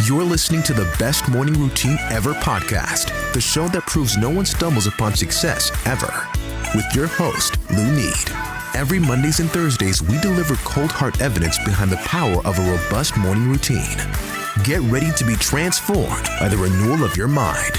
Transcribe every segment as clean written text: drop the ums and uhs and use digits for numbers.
You're listening to the Best Morning Routine Ever podcast, the show that proves no one stumbles upon success ever. With your host, Lou Need. Every Mondays and Thursdays, we deliver cold hard evidence behind the power of a robust morning routine. Get ready to be transformed by the renewal of your mind.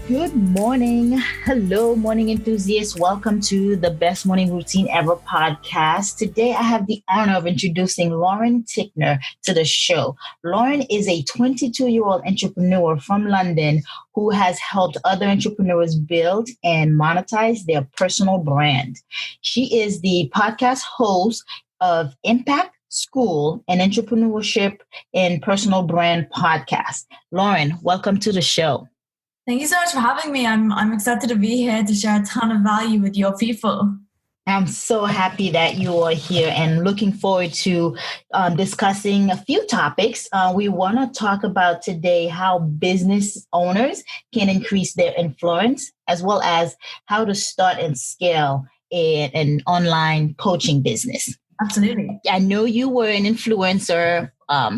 Good morning. Hello, morning enthusiasts. Welcome to the Best Morning Routine Ever podcast. Today, I have the honor of introducing Lauren Tickner to the show. Lauren is a 22-year-old entrepreneur from London who has helped other entrepreneurs build and monetize their personal brand. She is the podcast host of Impact School and Entrepreneurship and Personal Brand podcast. Lauren, welcome to the show. Thank you so much for having me. I'm excited to be here to share a ton of value with your people. I'm so happy that you are here and looking forward to discussing a few topics. We want to talk about today how business owners can increase their influence, as well as how to start and scale an online coaching business. Absolutely. I know you were an influencer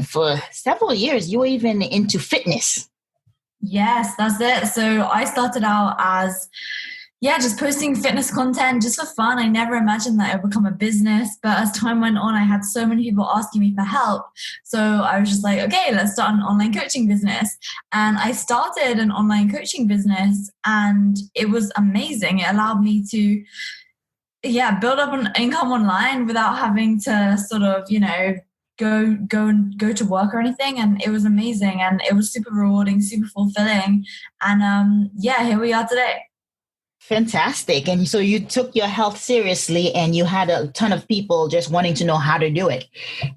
for several years. You were even into fitness. Yes, that's it. So I started out as, just posting fitness content just for fun. I never imagined that it would become a business. But as time went on, I had so many people asking me for help. So I was just like, okay, let's start an online coaching business. And I started an online coaching business and it was amazing. It allowed me to build up an income online without having to sort of, go to work or anything, and it was amazing and it was super rewarding, super fulfilling, and here we are today. Fantastic. And so you took your health seriously and you had a ton of people just wanting to know how to do it.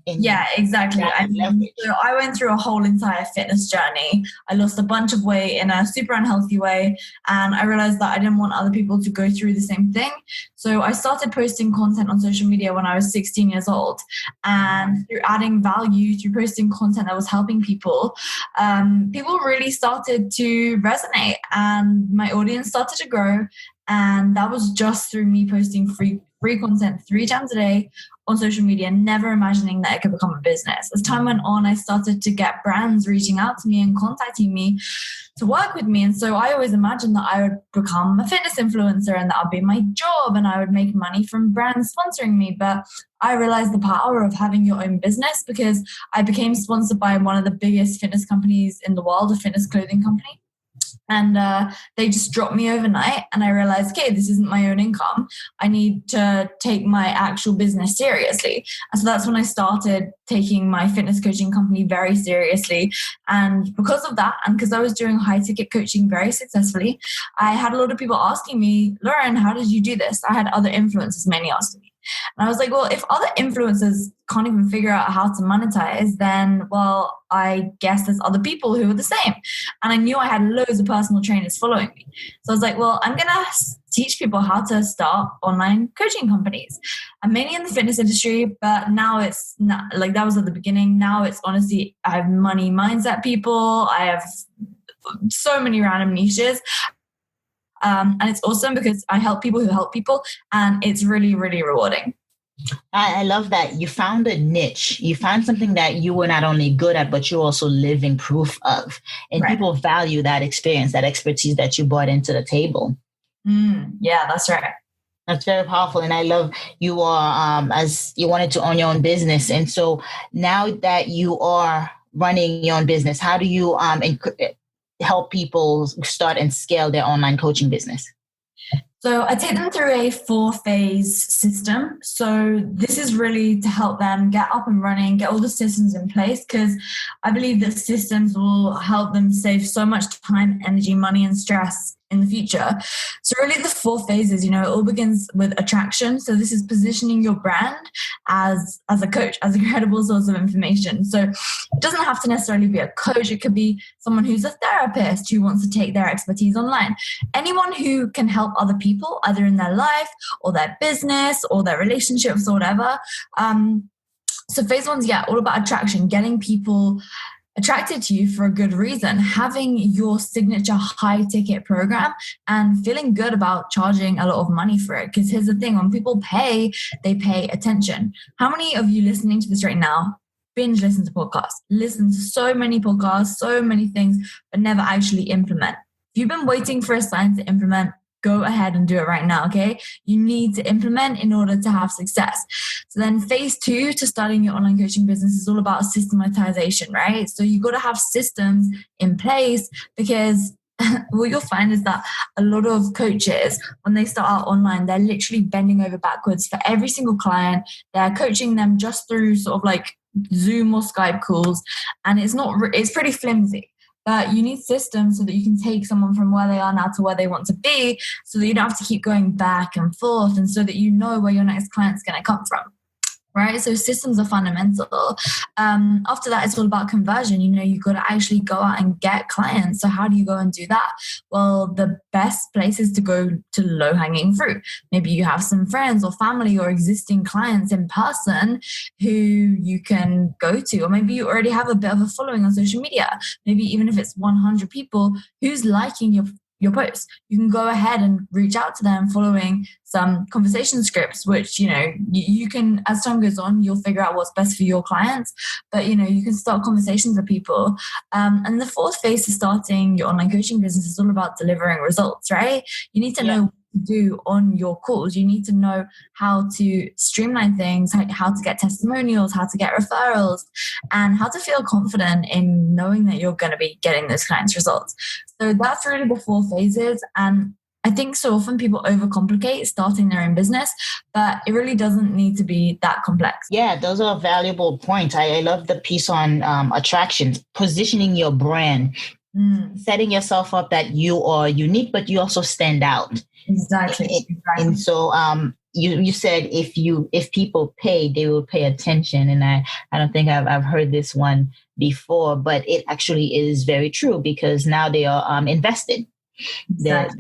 And exactly. I went through a whole entire fitness journey. I lost a bunch of weight in a super unhealthy way. And I realized that I didn't want other people to go through the same thing. So I started posting content on social media when I was 16 years old. And through adding value, through posting content that was helping people, people really started to resonate and my audience started to grow. And that was just through me posting free content 3 times a day on social media, never imagining that it could become a business. As time went on, I started to get brands reaching out to me and contacting me to work with me. And so I always imagined that I would become a fitness influencer and that would be my job and I would make money from brands sponsoring me. But I realized the power of having your own business because I became sponsored by one of the biggest fitness companies in the world, a fitness clothing company. And they just dropped me overnight and I realized, okay, this isn't my own income. I need to take my actual business seriously. And so that's when I started taking my fitness coaching company very seriously. And because of that, and because I was doing high ticket coaching very successfully, I had a lot of people asking me, Lauren, how did you do this? I had other influencers mainly asking me. And I was like, well, if other influencers can't even figure out how to monetize, then, well, I guess there's other people who are the same. And I knew I had loads of personal trainers following me. So I was like, well, I'm going to teach people how to start online coaching companies. I'm mainly in the fitness industry, but now it's not like that was at the beginning. Now it's honestly, I have money mindset people. I have so many random niches. And it's awesome because I help people who help people and it's really, really rewarding. I love that you found a niche. You found something that you were not only good at, but you're also living proof of. And right. People value that experience, that expertise that you brought into the table. Yeah, that's right. That's very powerful. And I love you are, as you wanted to own your own business. And so now that you are running your own business, how do you help people start and scale their online coaching business? So I take them through a 4-phase system. So this is really to help them get up and running, get all the systems in place, because I believe that systems will help them save so much time, energy, money, and stress in the future. So really the 4 phases, it all begins with attraction. So this is positioning your brand as a coach, as a credible source of information. So it doesn't have to necessarily be a coach. It could be someone who's a therapist who wants to take their expertise online. Anyone who can help other people, either in their life or their business or their relationships or whatever. So phase 1's, all about attraction, getting people attracted to you for a good reason. Having your signature high ticket program and feeling good about charging a lot of money for it. Because here's the thing, when people pay, they pay attention. How many of you listening to this right now binge listen to podcasts, listen to so many podcasts, so many things, but never actually implement? If you've been waiting for a sign to implement, go ahead and do it right now, okay? You need to implement in order to have success. So then phase 2 to starting your online coaching business is all about systematization, right? So you got to have systems in place, because what you'll find is that a lot of coaches, when they start out online, they're literally bending over backwards for every single client. They're coaching them just through sort of like Zoom or Skype calls, and it's pretty flimsy. But you need systems so that you can take someone from where they are now to where they want to be, so that you don't have to keep going back and forth, and so that you know where your next client's going to come from. Right? So systems are fundamental. After that, it's all about conversion. You've got to actually go out and get clients. So how do you go and do that? Well, the best place is to go to low-hanging fruit. Maybe you have some friends or family or existing clients in person who you can go to, or maybe you already have a bit of a following on social media. Maybe even if it's 100 people who's liking your posts, you can go ahead and reach out to them following some conversation scripts, which, you can, as time goes on, you'll figure out what's best for your clients. But, you can start conversations with people. And the fourth phase of starting your online coaching business is all about delivering results, right? You need to know what to do on your calls. You need to know how to streamline things, how to get testimonials, how to get referrals, and how to feel confident in knowing that you're going to be getting those clients' results. So that's really the 4 phases. And I think so often people overcomplicate starting their own business, but it really doesn't need to be that complex. Yeah, those are valuable points. I love the piece on attractions, positioning your brand, setting yourself up that you are unique, but you also stand out. Exactly. And so you said if people pay, they will pay attention. And I don't think I've heard this one before, but it actually is very true, because now they are invested. Exactly.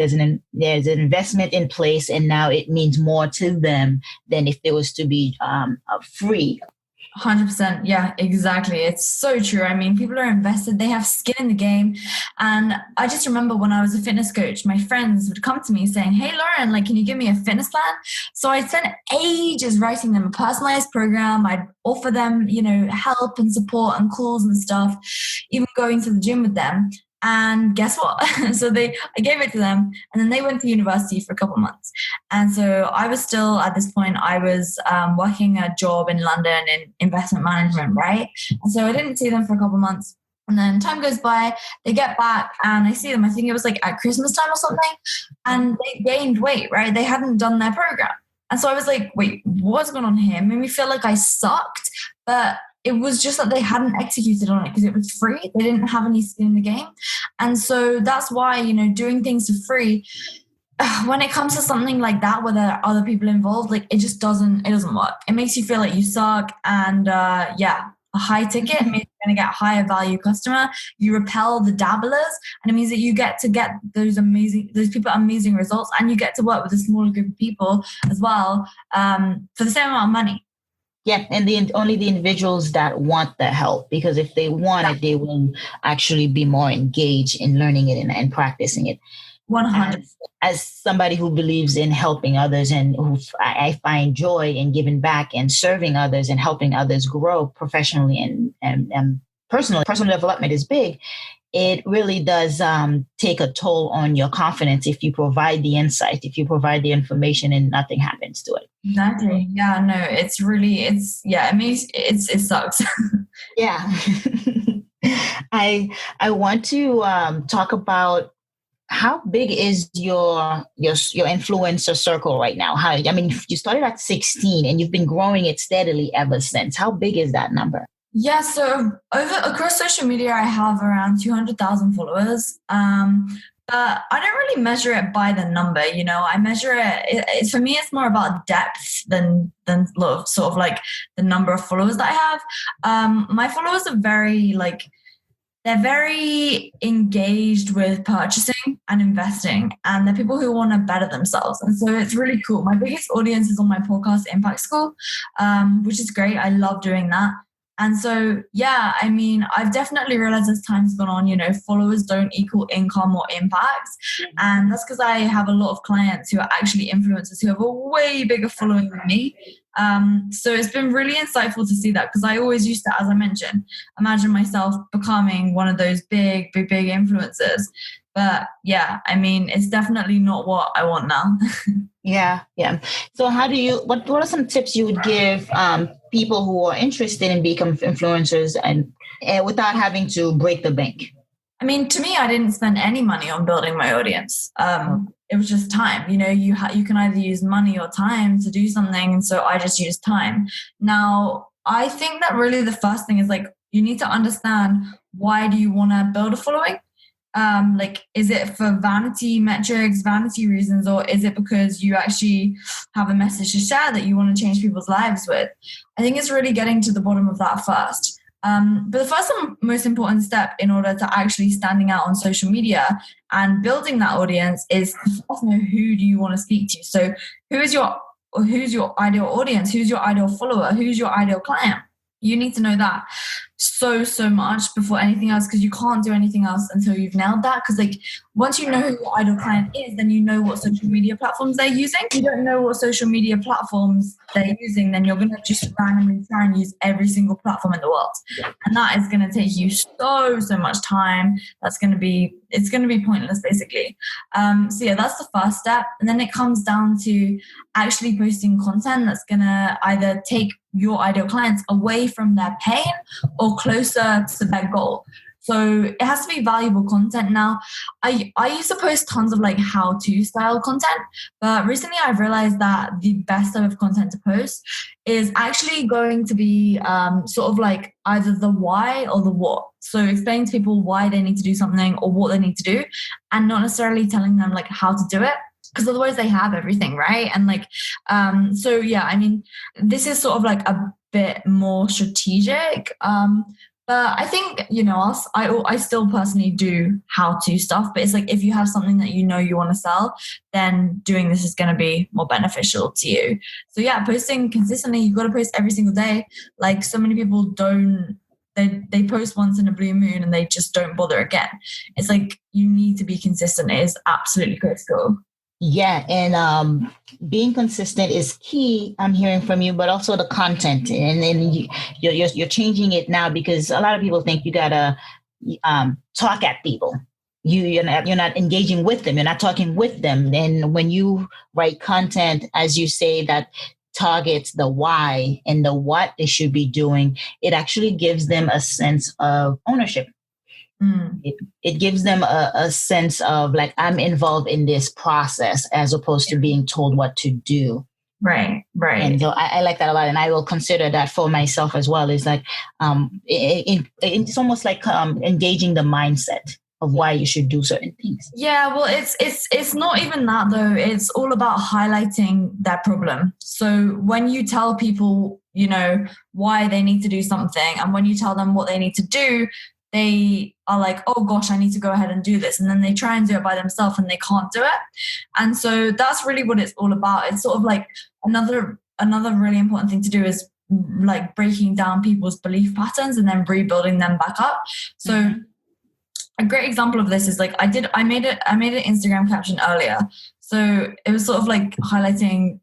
There's an investment in place, and now it means more to them than if it was to be free. 100%. Yeah, exactly. It's so true. I mean, people are invested, they have skin in the game. And I just remember when I was a fitness coach, my friends would come to me saying, "Hey, Lauren, can you give me a fitness plan?" So I'd spend ages writing them a personalized program. I'd offer them, help and support and calls and stuff, even going to the gym with them. And guess what? So I gave it to them, and then they went to university for a couple of months. And so I was still, at this point, I was working a job in London in investment management, right? And so I didn't see them for a couple of months. And then time goes by, they get back, and I see them, I think it was at Christmas time or something, and they gained weight, right? They hadn't done their program. And so I was like, wait, what's going on here? It made me feel like I sucked, but it was just that they hadn't executed on it because it was free. They didn't have any skin in the game. And so that's why, doing things for free, when it comes to something like that, where there are other people involved, it doesn't work. It makes you feel like you suck. And a high ticket means you're going to get a higher value customer. You repel the dabblers, and it means that you get to get those people amazing results, and you get to work with a smaller group of people as well for the same amount of money. Yeah, and only the individuals that want the help, because if they want it, they will actually be more engaged in learning it and practicing it. 100%. As somebody who believes in helping others, and I find joy in giving back and serving others and helping others grow professionally and personally. Personal development is big. It really does take a toll on your confidence if you provide the insight, if you provide the information and nothing happens to it. Exactly. Yeah, no, it sucks. Yeah. I want to talk about how big is your influencer circle right now? You started at 16 and you've been growing it steadily ever since. How big is that number? Yeah, so across social media, I have around 200,000 followers. But I don't really measure it by the number, I measure it for me, it's more about depth than sort of the number of followers that I have. My followers are they're very engaged with purchasing and investing, and they're people who want to better themselves. And so it's really cool. My biggest audience is on my podcast, Impact School, which is great. I love doing that. And so, yeah, I mean, I've definitely realized as time's gone on, followers don't equal income or impact. And that's because I have a lot of clients who are actually influencers who have a way bigger following than me. So it's been really insightful to see that, because I always used to, as I mentioned, imagine myself becoming one of those big influencers. But yeah, I mean, it's definitely not what I want now. Yeah. So what are some tips you would give people who are interested in becoming influencers and without having to break the bank? I mean, to me, I didn't spend any money on building my audience. It was just time. You can either use money or time to do something. And so I just used time. Now, I think that really the first thing is you need to understand, why do you want to build a following? Is it for vanity metrics, vanity reasons, or is it because you actually have a message to share that you want to change people's lives with? I think it's really getting to the bottom of that first. But the first and most important step in order to actually standing out on social media and building that audience is to first know, who do you want to speak to? So who's your ideal audience? Who's your ideal follower? Who's your ideal client? You need to know that so much before anything else, because you can't do anything else until you've nailed that. Because once you know who your ideal client is, then you know what social media platforms they're using. If you don't know what social media platforms they're using, then you're going to just randomly try and use every single platform in the world. And that is going to take you so much time. It's going to be pointless, basically. So yeah, that's the first step. And then it comes down to actually posting content that's going to either take your ideal clients away from their pain or closer to their goal. So it has to be valuable content. Now, I used to post tons of how-to style content, but recently I've realized that the best type of content to post is actually going to be either the why or the what. So explaining to people why they need to do something or what they need to do, and not necessarily telling them how to do it, because otherwise they have everything, right? And so yeah, I mean, this is sort of a bit more strategic. But I think, I still personally do how-to stuff, but it's if you have something that you want to sell, then doing this is going to be more beneficial to you. So yeah, posting consistently, you've got to post every single day. So many people don't, they post once in a blue moon and they just don't bother again. It's you need to be consistent. It is absolutely critical. Yeah, and being consistent is key. I'm hearing from you, but also the content, and then you're changing it now, because a lot of people think you gotta talk at people. You're not engaging with them. You're not talking with them. And when you write content, as you say, that targets the why and the what they should be doing, it actually gives them a sense of ownership. It gives them a sense of I'm involved in this process, as opposed to being told what to do. Right. And so I like that a lot, and I will consider that for myself as well. It's it's almost like engaging the mindset of why you should do certain things. Yeah, well, it's not even that though. It's all about highlighting their problem. So when you tell people, why they need to do something, and when you tell them what they need to do, they are oh gosh, I need to go ahead and do this. And then they try and do it by themselves and they can't do it. And so that's really what it's all about. It's sort of another really important thing to do is breaking down people's belief patterns and then rebuilding them back up. So a great example of this is I made an Instagram caption earlier. So it was sort of highlighting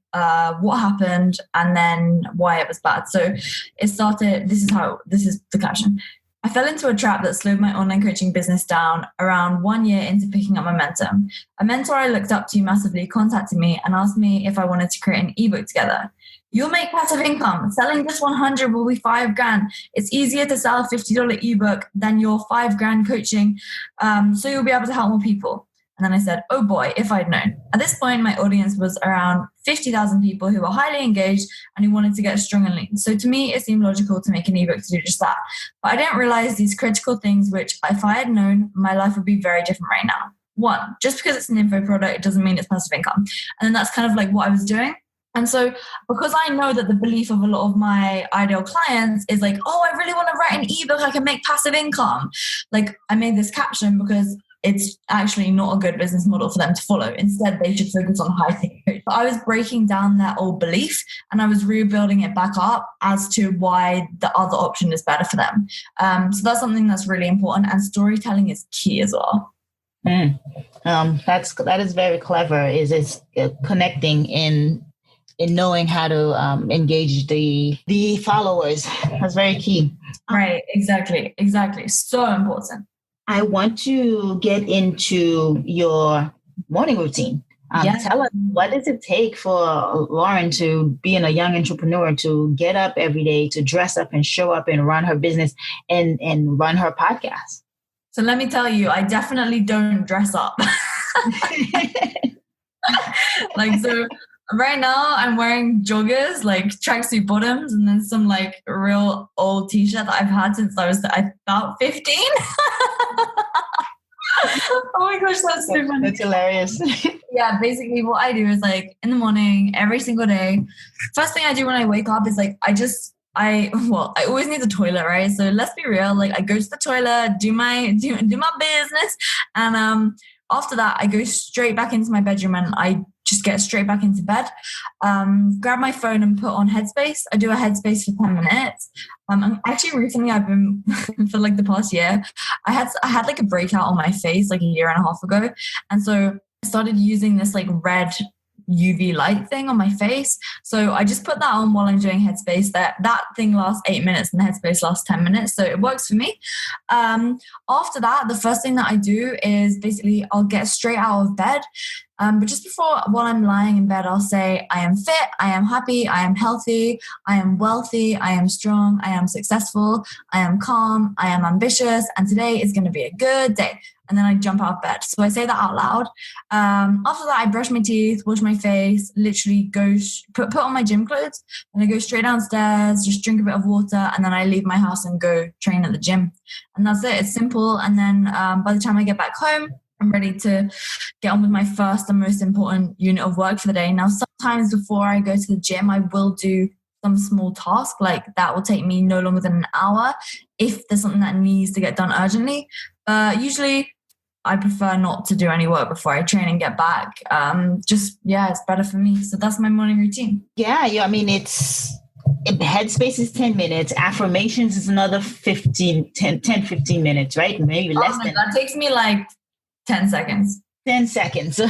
what happened and then why it was bad. So it started, this is the caption. I fell into a trap that slowed my online coaching business down around 1 year into picking up momentum. A mentor I looked up to massively contacted me and asked me if I wanted to create an ebook together. You'll make passive income. Selling this 100 will be $5,000. It's easier to sell a $50 ebook than your $5,000 coaching. So you'll be able to help more people. And then I said, oh boy, if I'd known. At this point, my audience was around 50,000 people who were highly engaged and who wanted to get strong and lean. So to me, it seemed logical to make an ebook to do just that. But I didn't realize these critical things, which if I had known, my life would be very different right now. One, just because it's an info product, it doesn't mean it's passive income. And then that's kind of what I was doing. And so because I know that the belief of a lot of my ideal clients is oh, I really want to write an ebook, I can make passive income. I made this caption because it's actually not a good business model for them to follow. Instead, they should focus on high ticket coach. But I was breaking down that old belief and I was rebuilding it back up as to why the other option is better for them. So that's something that's really important, and storytelling is key as well. That is very clever. Is connecting in knowing how to engage the followers. That's very key. Right. Exactly. So important. I want to get into your morning routine. Tell us, what does it take for Lauren to being a young entrepreneur to get up every day, to dress up and show up and run her business and run her podcast? So let me tell you, I definitely don't dress up. So right now I'm wearing joggers, like tracksuit bottoms, and then some like real old t-shirt that I've had since I was about 15. Oh my gosh, that's so funny. That's hilarious. Yeah, basically what I do is like in the morning, every single day, first thing I do when I wake up is like, I always need the toilet, right? So let's be real. Like I go to the toilet, do my business. And after that, I go straight back into my bedroom and I just get straight back into bed, grab my phone and put on Headspace. I do a Headspace for 10 minutes. And actually recently I've been, for like the past year, I had like a breakout on my face like a year and a half ago. And so I started using this like red UV light thing on my face. So I just put that on while I'm doing Headspace. That thing lasts 8 minutes and Headspace lasts 10 minutes. So it works for me. After that, the first thing that I do is basically I'll get straight out of bed. But just before, while I'm lying in bed, I'll say, I am fit, I am happy, I am healthy, I am wealthy, I am strong, I am successful, I am calm, I am ambitious, and today is going to be a good day. And then I jump out of bed. So I say that out loud. After that, I brush my teeth, wash my face, literally go put on my gym clothes, and I go straight downstairs, just drink a bit of water, and then I leave my house and go train at the gym. And that's it. It's simple. And then by the time I get back home, I'm ready to get on with my first and most important unit of work for the day. Now, sometimes before I go to the gym, I will do some small task, like that will take me no longer than an hour if there's something that needs to get done urgently. Usually I prefer not to do any work before I train and get back. It's better for me. So that's my morning routine. Headspace is 10 minutes. Affirmations is another 15 minutes, right? Maybe less than that. Takes me like 10 seconds. 10 seconds.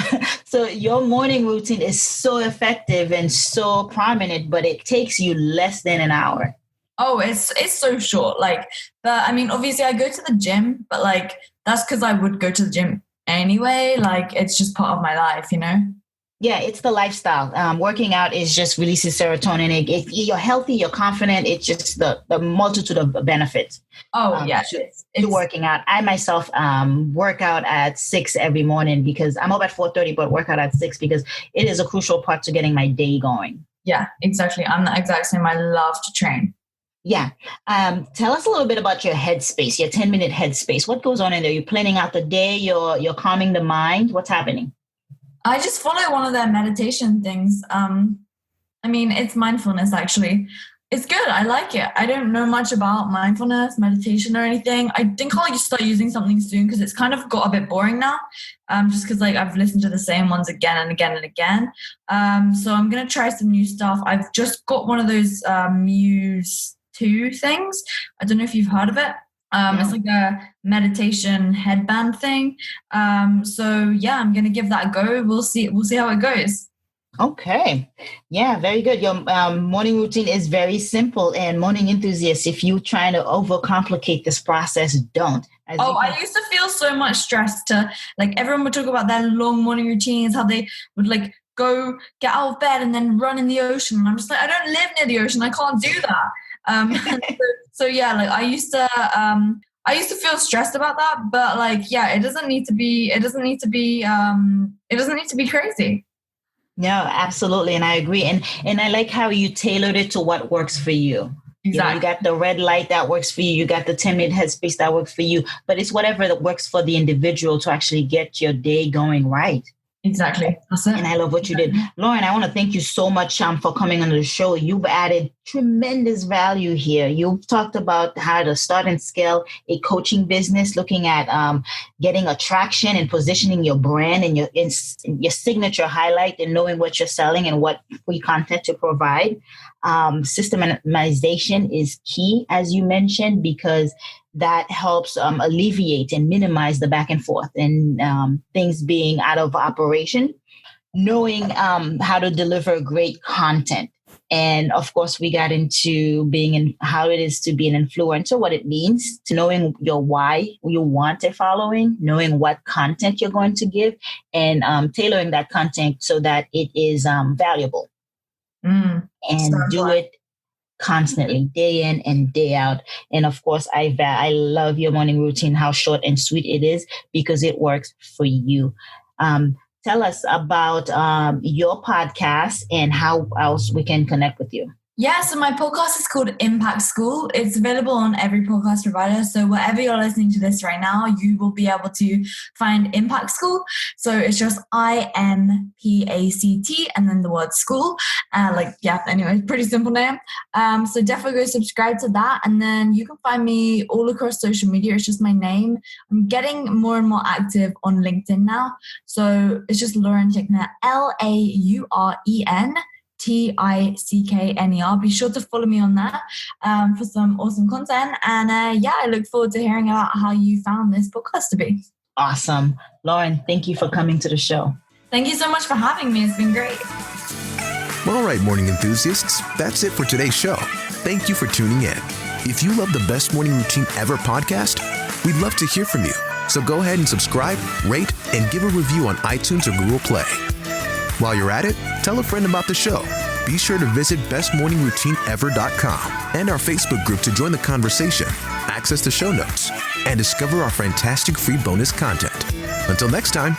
So your morning routine is so effective and so prominent, but it takes you less than an hour. Oh, it's so short. But I mean, obviously I go to the gym, but like, that's because I would go to the gym anyway. Like, it's just part of my life, you know? Yeah, it's the lifestyle. Working out is just releases serotonin. If you're healthy, you're confident. It's just the multitude of benefits. To working out. I myself work out at 6 every morning because I'm up at 4:30, but work out at 6 because it is a crucial part to getting my day going. Yeah, exactly. I'm the exact same. I love to train. Yeah. Tell us a little bit about your Headspace, your 10-minute Headspace. What goes on in there? You're planning out the day. You're calming the mind. What's happening? I just follow one of their meditation things. It's mindfulness, actually. It's good. I like it. I don't know much about mindfulness, meditation or anything. I think I'll just start using something soon because it's kind of got a bit boring now. Just because I've listened to the same ones again and again and again. So I'm going to try some new stuff. I've just got one of those Muse 2 things. I don't know if you've heard of it. It's like a meditation headband thing. I'm going to give that a go. We'll see how it goes. Okay. Yeah, very good. Your morning routine is very simple, and morning enthusiasts, if you're trying to overcomplicate this process, don't. I used to feel so much stress everyone would talk about their long morning routines, how they would go get out of bed and then run in the ocean. And I'm just like, I don't live near the ocean. I can't do that. I used to feel stressed about that, but it doesn't need to be crazy. No, absolutely. And I agree. And I like how you tailored it to what works for you. Exactly. You got the red light that works for you. You got the 10-minute Headspace that works for you, but it's whatever that works for the individual to actually get your day going right. Exactly. That's it. And I love what you did. Lauren, I want to thank you so much for coming on the show. You've added tremendous value here. You've talked about how to start and scale a coaching business, looking at getting attraction and positioning your brand and your signature highlight, and knowing what you're selling and what free content to provide. Systemization is key, as you mentioned, because that helps alleviate and minimize the back and forth and things being out of operation. Knowing how to deliver great content. And of course, we got into how it is to be an influencer, what it means, to knowing your why you want a following, knowing what content you're going to give, and tailoring that content so that it is valuable. And do it constantly, day in and day out. And of course, I love your morning routine, how short and sweet it is, because it works for you. Tell us about your podcast and how else we can connect with you. Yeah, so my podcast is called Impact School. It's available on every podcast provider. So wherever you're listening to this right now, you will be able to find Impact School. So it's just IMPACT and then the word school. Anyway, pretty simple name. So definitely go subscribe to that. And then you can find me all across social media. It's just my name. I'm getting more and more active on LinkedIn now. So it's just Lauren Tickner, LAUREN. TICKNER. Be sure to follow me on that for some awesome content. And I look forward to hearing about how you found this podcast to be. Awesome. Lauren, thank you for coming to the show. Thank you so much for having me. It's been great. All right, morning enthusiasts, that's it for today's show. Thank you for tuning in. If you love the Best Morning Routine Ever podcast, we'd love to hear from you. So go ahead and subscribe, rate, and give a review on iTunes or Google Play. While you're at it, tell a friend about the show. Be sure to visit bestmorningroutineever.com and our Facebook group to join the conversation, access the show notes, and discover our fantastic free bonus content. Until next time,